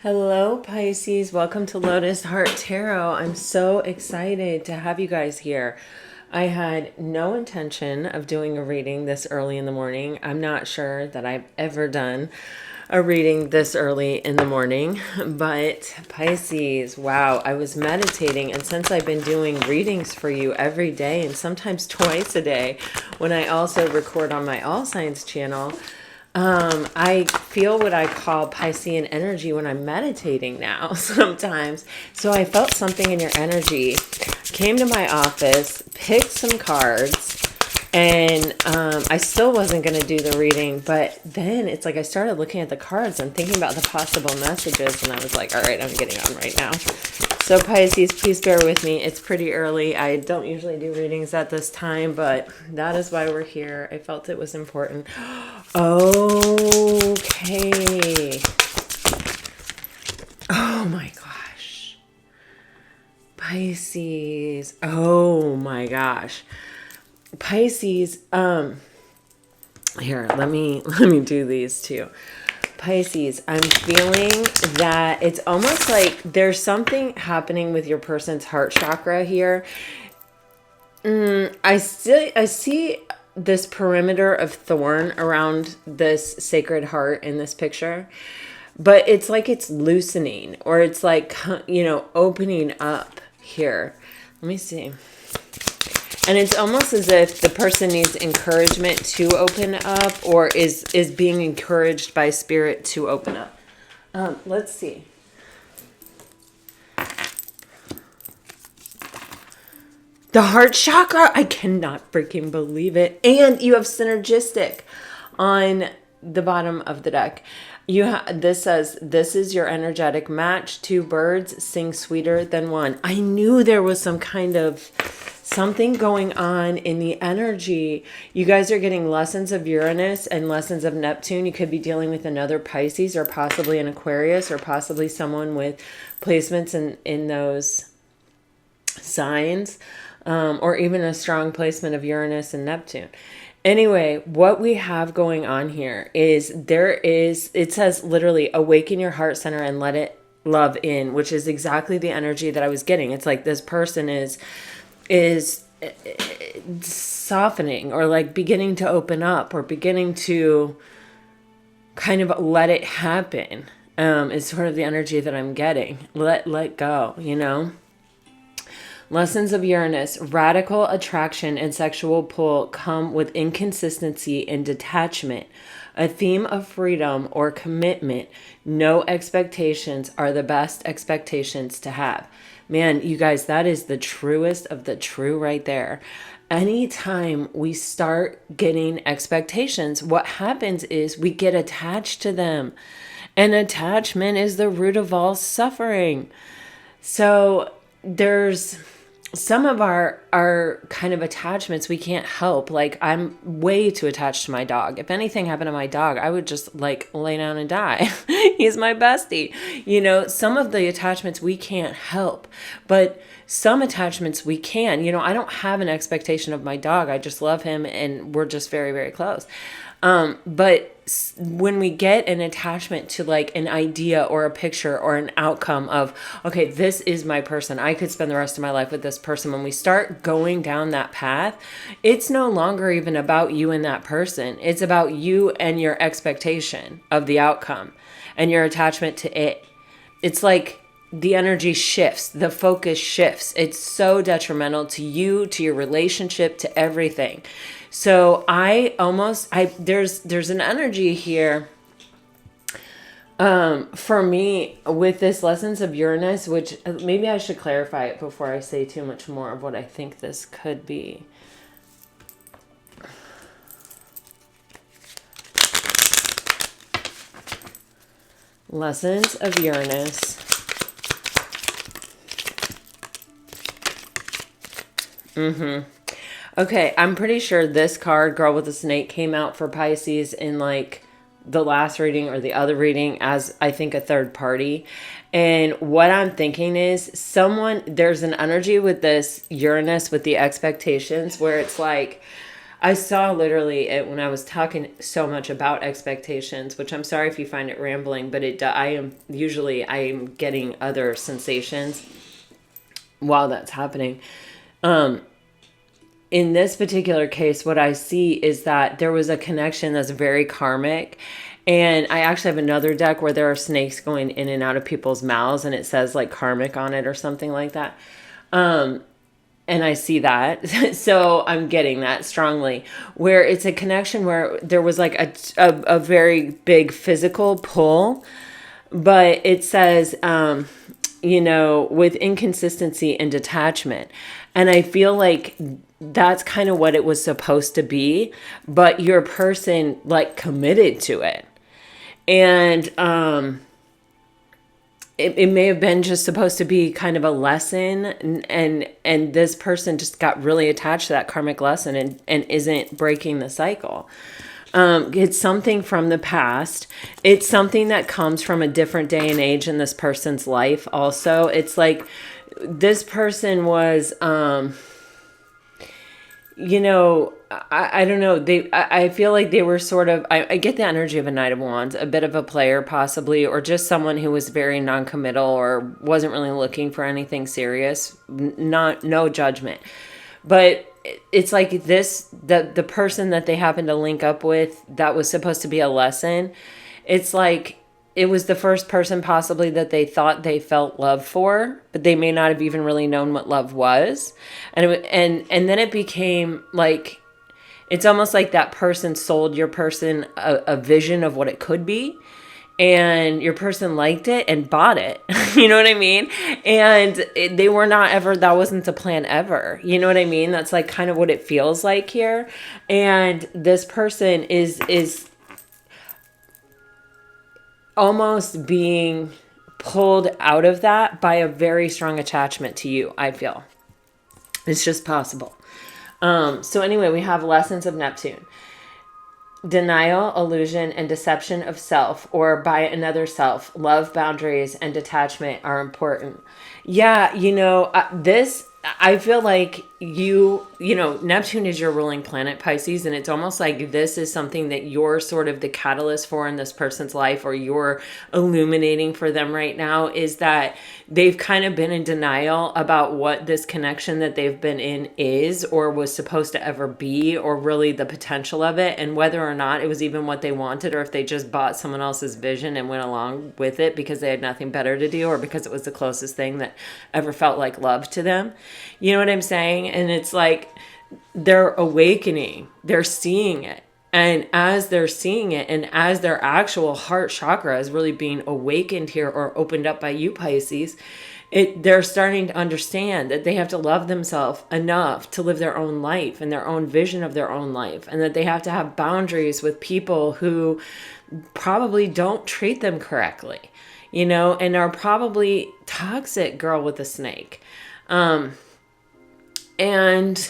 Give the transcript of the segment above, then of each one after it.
Hello, Pisces. Welcome to Lotus Heart Tarot. I'm so excited to have you guys here. I had no intention of doing a reading this early in the morning. I'm not sure that I've ever done a reading this early in the morning, but Pisces, wow, I was meditating, and since I've been doing readings for you every day and sometimes twice a day when I also record on my All Signs channel, I feel what I call Piscean energy when I'm meditating now sometimes. So I felt something in your energy, came to my office, picked some cards, and I still wasn't going to do the reading. But then it's like I started looking at the cards and thinking about the possible messages. And I was like, all right, I'm getting on right now. So Pisces, please bear with me. It's pretty early. I don't usually do readings at this time, but that is why we're here. I felt it was important. Okay. Oh my gosh. Pisces. Oh my gosh. Pisces, here, let me do these too. Pisces, I'm feeling that it's almost like there's something happening with your person's heart chakra here. I see this perimeter of thorn around this sacred heart in this picture, but it's like it's loosening, or it's like, opening up here. Let me see. And it's almost as if the person needs encouragement to open up, or is being encouraged by spirit to open up. Let's see. The heart chakra. I cannot freaking believe it. And you have synergistic on the bottom of the deck. This says, this is your energetic match. Two birds sing sweeter than one. I knew there was some kind of something going on in the energy. You guys are getting lessons of Uranus and lessons of Neptune. You could be dealing with another Pisces, or possibly an Aquarius, or possibly someone with placements in those signs, or even a strong placement of Uranus and Neptune. Anyway, what we have going on here is it says literally, awaken your heart center and let it love in, which is exactly the energy that I was getting. It's like this person is softening, or like beginning to open up, or beginning to kind of let it happen, is sort of the energy that I'm getting. Let go, Lessons of Uranus. Radical attraction and sexual pull come with inconsistency and detachment. A theme of freedom or commitment. No expectations are the best expectations to have. Man, you guys, that is the truest of the true right there. Anytime we start getting expectations, what happens is we get attached to them. And attachment is the root of all suffering. So there's some of our kind of attachments we can't help. Like, I'm way too attached to my dog. If anything happened to my dog, I would just like lay down and die. He's my bestie. Some of the attachments we can't help, but some attachments we can. I don't have an expectation of my dog. I just love him, and we're just very, very close. But when we get an attachment to like an idea or a picture or an outcome of, okay, this is my person, I could spend the rest of my life with this person. When we start going down that path, it's no longer even about you and that person. It's about you and your expectation of the outcome and your attachment to it. It's like the energy shifts, the focus shifts. It's so detrimental to you, to your relationship, to everything. So there's an energy here for me with this lessons of Uranus, which maybe I should clarify it before I say too much more of what I think this could be. Lessons of Uranus. Okay, I'm pretty sure this card, Girl with a Snake, came out for Pisces in like the last reading or the other reading as, I think, a third party. And what I'm thinking is there's an energy with this Uranus with the expectations where it's like, I saw literally it when I was talking so much about expectations, which I'm sorry if you find it rambling, but I am getting other sensations while that's happening. In this particular case, what I see is that there was a connection that's very karmic. And I actually have another deck where there are snakes going in and out of people's mouths, and it says like karmic on it or something like that. And I see that. So I'm getting that strongly, where it's a connection where there was like a very big physical pull, but it says, with inconsistency and detachment. And I feel like that's kind of what it was supposed to be, but your person like committed to it. And it may have been just supposed to be kind of a lesson, and this person just got really attached to that karmic lesson and isn't breaking the cycle. It's something from the past. It's something that comes from a different day and age in this person's life also. It's like this person was, I don't know. I feel like they were sort of, I get the energy of a Knight of Wands, a bit of a player possibly, or just someone who was very non-committal or wasn't really looking for anything serious. No judgment. But it's like the person that they happened to link up with, that was supposed to be a lesson. It's like, it was the first person possibly that they thought they felt love for, but they may not have even really known what love was. And then it became like, it's almost like that person sold your person a vision of what it could be. And your person liked it and bought it. You know what I mean? And they were not ever, that wasn't the plan ever. You know what I mean? That's like kind of what it feels like here. And this person is almost being pulled out of that by a very strong attachment to you, I feel. It's just possible. So anyway, we have lessons of Neptune. Denial, illusion, and deception of self or by another self. Love, boundaries, and detachment are important. Yeah, I feel like Neptune is your ruling planet, Pisces, and it's almost like this is something that you're sort of the catalyst for in this person's life, or you're illuminating for them right now, is that they've kind of been in denial about what this connection that they've been in is or was supposed to ever be, or really the potential of it, and whether or not it was even what they wanted, or if they just bought someone else's vision and went along with it because they had nothing better to do, or because it was the closest thing that ever felt like love to them. You know what I'm saying? And it's like they're awakening, they're seeing it. And as they're seeing it, and as their actual heart chakra is really being awakened here or opened up by you, Pisces, they're starting to understand that they have to love themselves enough to live their own life and their own vision of their own life. And that they have to have boundaries with people who probably don't treat them correctly, and are probably toxic, girl with a snake. And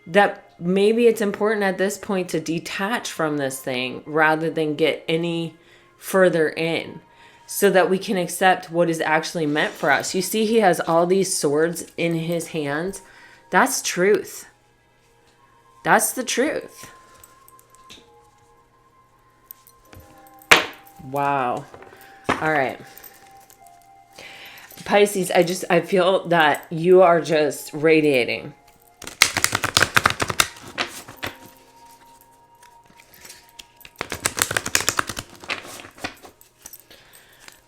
that maybe it's important at this point to detach from this thing rather than get any further in, so that we can accept what is actually meant for us. You see, he has all these swords in his hands. That's truth. That's the truth. Wow. All right. Pisces, I feel that you are just radiating.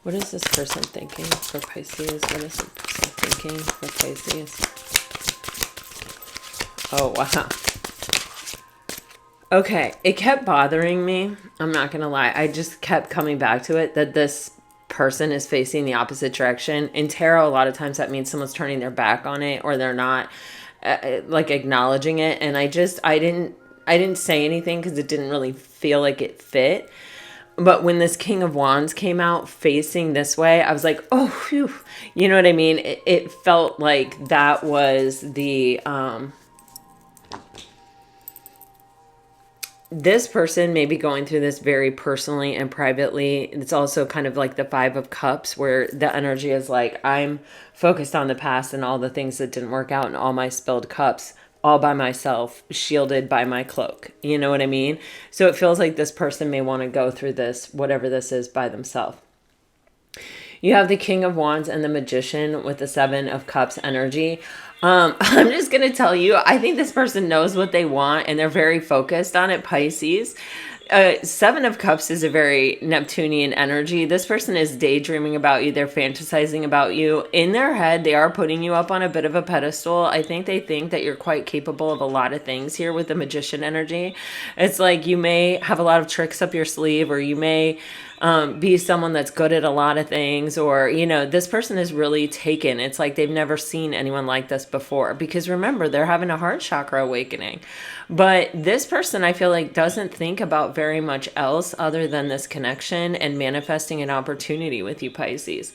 What is this person thinking for Pisces? What is this person thinking for Pisces? Oh, wow. Okay, it kept bothering me. I'm not going to lie. I just kept coming back to it, that this person is facing the opposite direction. In tarot, a lot of times that means someone's turning their back on it, or they're not like acknowledging it. And I didn't say anything because it didn't really feel like it fit. But when this King of Wands came out facing this way, I was like, oh, phew. You know what I mean? It felt like that was the this person may be going through this very personally and privately. It's also kind of like the Five of Cups, where the energy is like, I'm focused on the past and all the things that didn't work out and all my spilled cups. all by myself, shielded by my cloak. You know what I mean? So it feels like this person may want to go through this, whatever this is, by themselves. You have the King of Wands and the Magician with the Seven of Cups energy. I'm just going to tell you, I think this person knows what they want and they're very focused on it, Pisces. Seven of Cups is a very Neptunian energy. This person is daydreaming about you. They're fantasizing about you. In their head, they are putting you up on a bit of a pedestal. I think they think that you're quite capable of a lot of things here with the Magician energy. It's like you may have a lot of tricks up your sleeve, or you may be someone that's good at a lot of things, or, you know, this person is really taken. It's like they've never seen anyone like this before, because remember, they're having a heart chakra awakening. But this person, I feel like, doesn't think about very much else other than this connection and manifesting an opportunity with you, Pisces.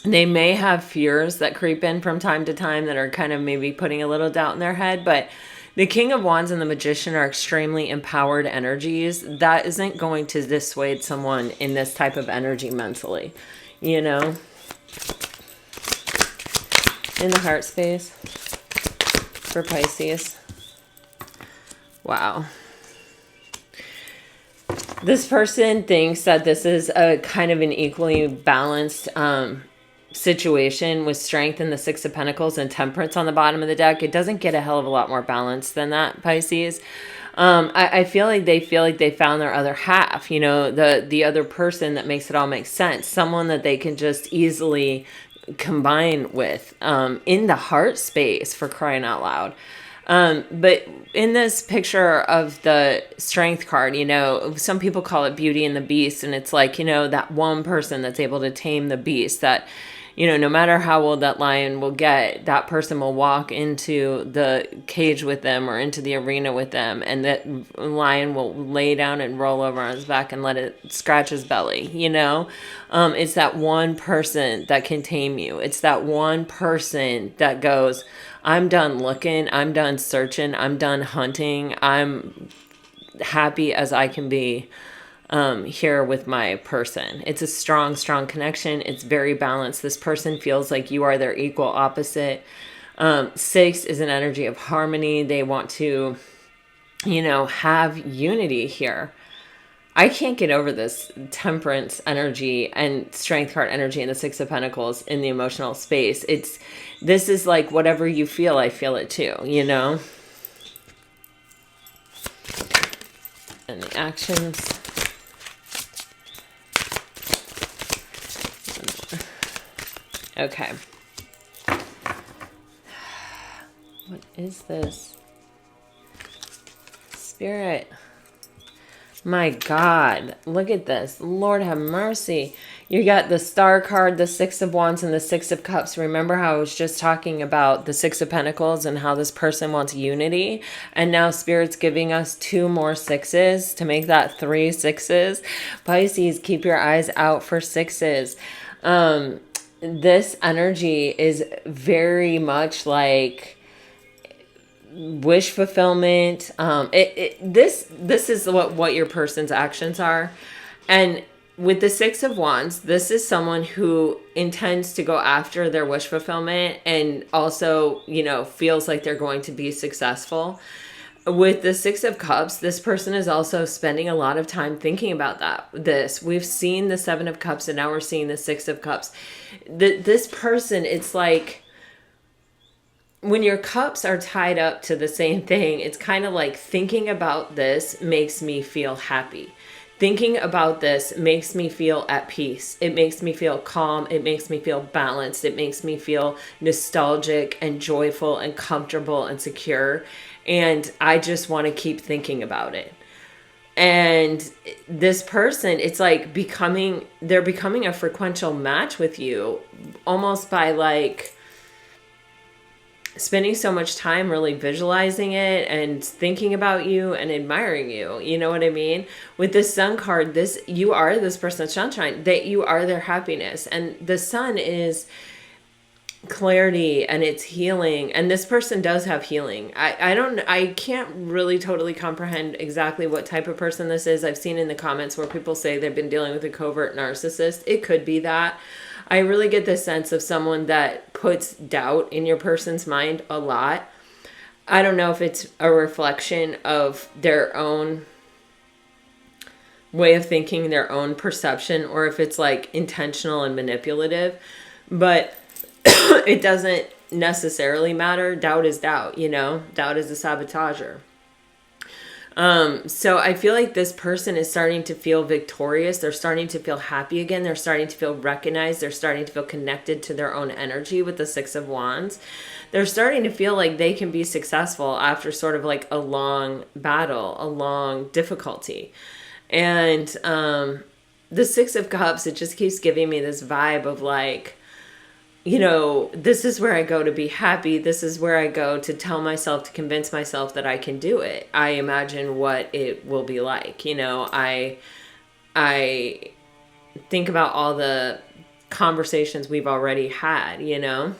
They may have fears that creep in from time to time that are kind of maybe putting a little doubt in their head, but the King of Wands and the Magician are extremely empowered energies. That isn't going to dissuade someone in this type of energy mentally, you know? In the heart space for Pisces. Wow. This person thinks that this is a kind of an equally balanced situation with Strength in the Six of Pentacles and Temperance on the bottom of the deck. It doesn't get a hell of a lot more balanced than that, Pisces. I feel like they found their other half, you know, the other person that makes it all make sense. Someone that they can just easily combine with in the heart space, for crying out loud. But in this picture of the Strength card, you know, some people call it Beauty and the Beast. And it's like, you know, that one person that's able to tame the beast, that, you know, no matter how old that lion will get, that person will walk into the cage with them or into the arena with them. And that lion will lay down and roll over on his back and let it scratch his belly, you know? It's that one person that can tame you. It's that one person that goes, I'm done looking, I'm done searching, I'm done hunting, I'm happy as I can be here with my person. It's a strong, strong connection. It's very balanced. This person feels like you are their equal opposite. Six is an energy of harmony. They want to, you know, have unity here. I can't get over this Temperance energy and Strength card energy and the Six of Pentacles in the emotional space. This is like whatever you feel, I feel it too, you know? And the actions. Okay. What is this? Spirit. My God, look at this. Lord have mercy. You got the Star card, the Six of Wands, and the Six of Cups. Remember how I was just talking about the Six of Pentacles and how this person wants unity? And now Spirit's giving us two more sixes to make that 3 sixes. Pisces, keep your eyes out for sixes. This energy is very much like wish fulfillment. This is what your person's actions are. And with the Six of Wands, this is someone who intends to go after their wish fulfillment and also, you know, feels like they're going to be successful. With the Six of Cups, this person is also spending a lot of time thinking about this. We've seen the Seven of Cups and now we're seeing the Six of Cups. This person, it's like, when your cups are tied up to the same thing, it's kind of like thinking about this makes me feel happy. Thinking about this makes me feel at peace. It makes me feel calm. It makes me feel balanced. It makes me feel nostalgic and joyful and comfortable and secure. And I just want to keep thinking about it. And this person, it's like they're becoming a frequential match with you, almost by like spending so much time really visualizing it and thinking about you and admiring you. You know what I mean? With the Sun card, you are this person's sunshine, that you are their happiness. And the Sun is clarity and it's healing, and this person does have healing. I can't really totally comprehend exactly what type of person this is. I've seen in the comments where people say they've been dealing with a covert narcissist. It could be that. I really get the sense of someone that puts doubt in your person's mind a lot. I don't know if it's a reflection of their own way of thinking, their own perception, or if it's like intentional and manipulative, but it doesn't necessarily matter. Doubt is doubt, you know? Doubt is a sabotager. So I feel like this person is starting to feel victorious. They're starting to feel happy again. They're starting to feel recognized. They're starting to feel connected to their own energy with the Six of Wands. They're starting to feel like they can be successful after sort of like a long battle, a long difficulty. And the Six of Cups, it just keeps giving me this vibe of like, you know, this is where I go to be happy. This is where I go to tell myself, to convince myself that I can do it. I imagine what it will be like. You know, I think about all the conversations we've already had, you know.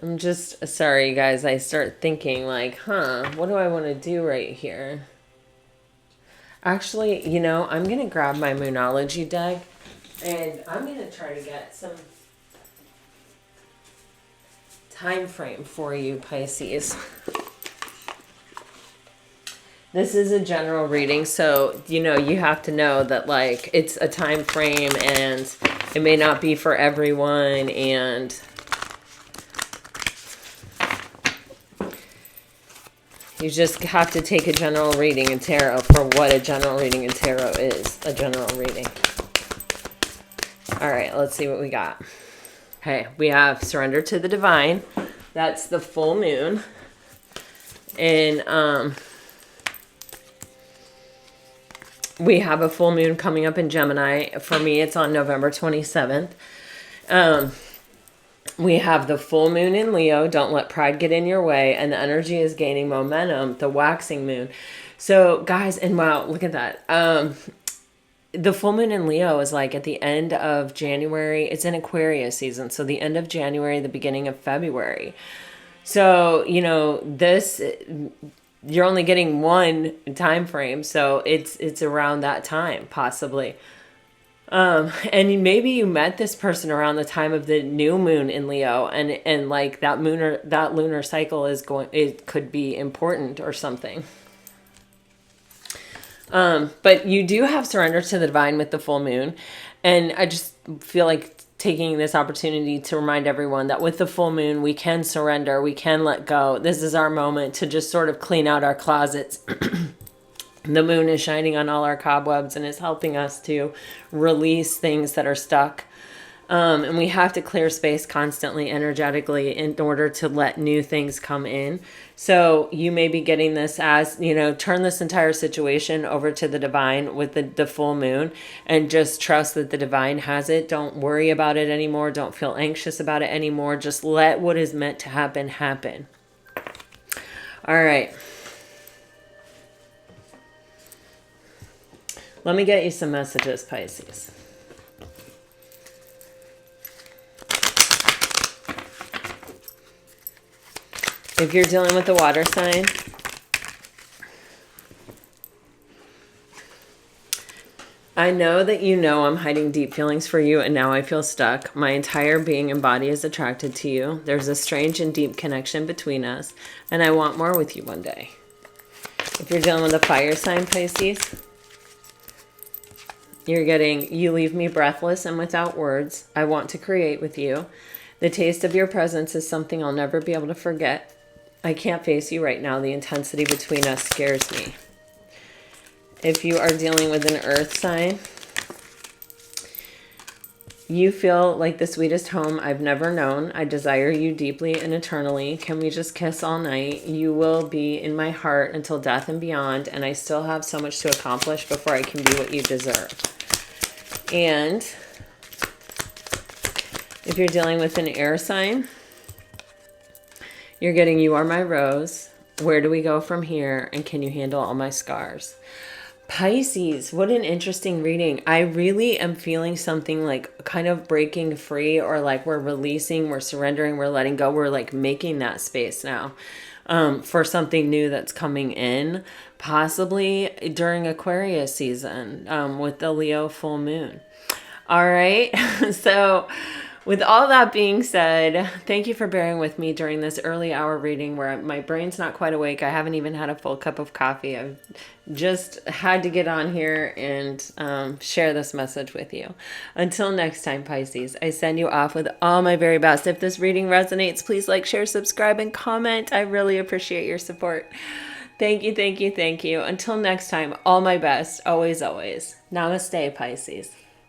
I'm just sorry, guys. I start thinking like, what do I want to do right here? Actually, you know, I'm going to grab my Moonology deck and I'm going to try to get some time frame for you, Pisces. This is a general reading, so, you know, you have to know that, like, it's a time frame and it may not be for everyone, and you just have to take a general reading in tarot for what a general reading in tarot is. A general reading. All right, let's see what we got. Okay, we have Surrender to the Divine. That's the full moon. And we have a full moon coming up in Gemini. For me, it's on November 27th. We have the full moon in Leo. Don't let pride get in your way. And the energy is gaining momentum. The waxing moon. So, guys, and wow, look at that. The full moon in Leo is like at the end of January. It's an Aquarius season. So the end of January, the beginning of February. So, you know, this, you're only getting one time frame. So it's around that time, possibly. And maybe you met this person around the time of the new moon in Leo, and like that lunar cycle it could be important or something. But you do have Surrender to the Divine with the full moon. And I just feel like taking this opportunity to remind everyone that with the full moon, we can surrender, we can let go. This is our moment to just sort of clean out our closets. The moon is shining on all our cobwebs and is helping us to release things that are stuck. And we have to clear space constantly, energetically, in order to let new things come in. So you may be getting this as, you know, turn this entire situation over to the divine with the full moon and just trust that the divine has it. Don't worry about it anymore. Don't feel anxious about it anymore. Just let what is meant to happen, happen. All right. Let me get you some messages, Pisces. If you're dealing with the water sign, I know that you know I'm hiding deep feelings for you, and now I feel stuck. My entire being and body is attracted to you. There's a strange and deep connection between us, and I want more with you one day. If you're dealing with a fire sign, Pisces, you're getting, you leave me breathless and without words. I want to create with you. The taste of your presence is something I'll never be able to forget. I can't face you right now. The intensity between us scares me. If you are dealing with an earth sign, you feel like the sweetest home I've never known. I desire you deeply and eternally. Can we just kiss all night? You will be in my heart until death and beyond, and I still have so much to accomplish before I can be what you deserve. And If you're dealing with an air sign, you're getting You Are My Rose. Where do we go from here? And can you handle all my scars? Pisces, what an interesting reading. I really am feeling something like kind of breaking free, or like we're releasing, we're surrendering, we're letting go. We're like making that space now for something new that's coming in, possibly during Aquarius season with the Leo full moon. All right. So with all that being said, thank you for bearing with me during this early hour reading where my brain's not quite awake. I haven't even had a full cup of coffee. I've just had to get on here and share this message with you. Until next time, Pisces, I send you off with all my very best. If this reading resonates, please like, share, subscribe, and comment. I really appreciate your support. Thank you, thank you, thank you. Until next time, all my best, always, always. Namaste, Pisces.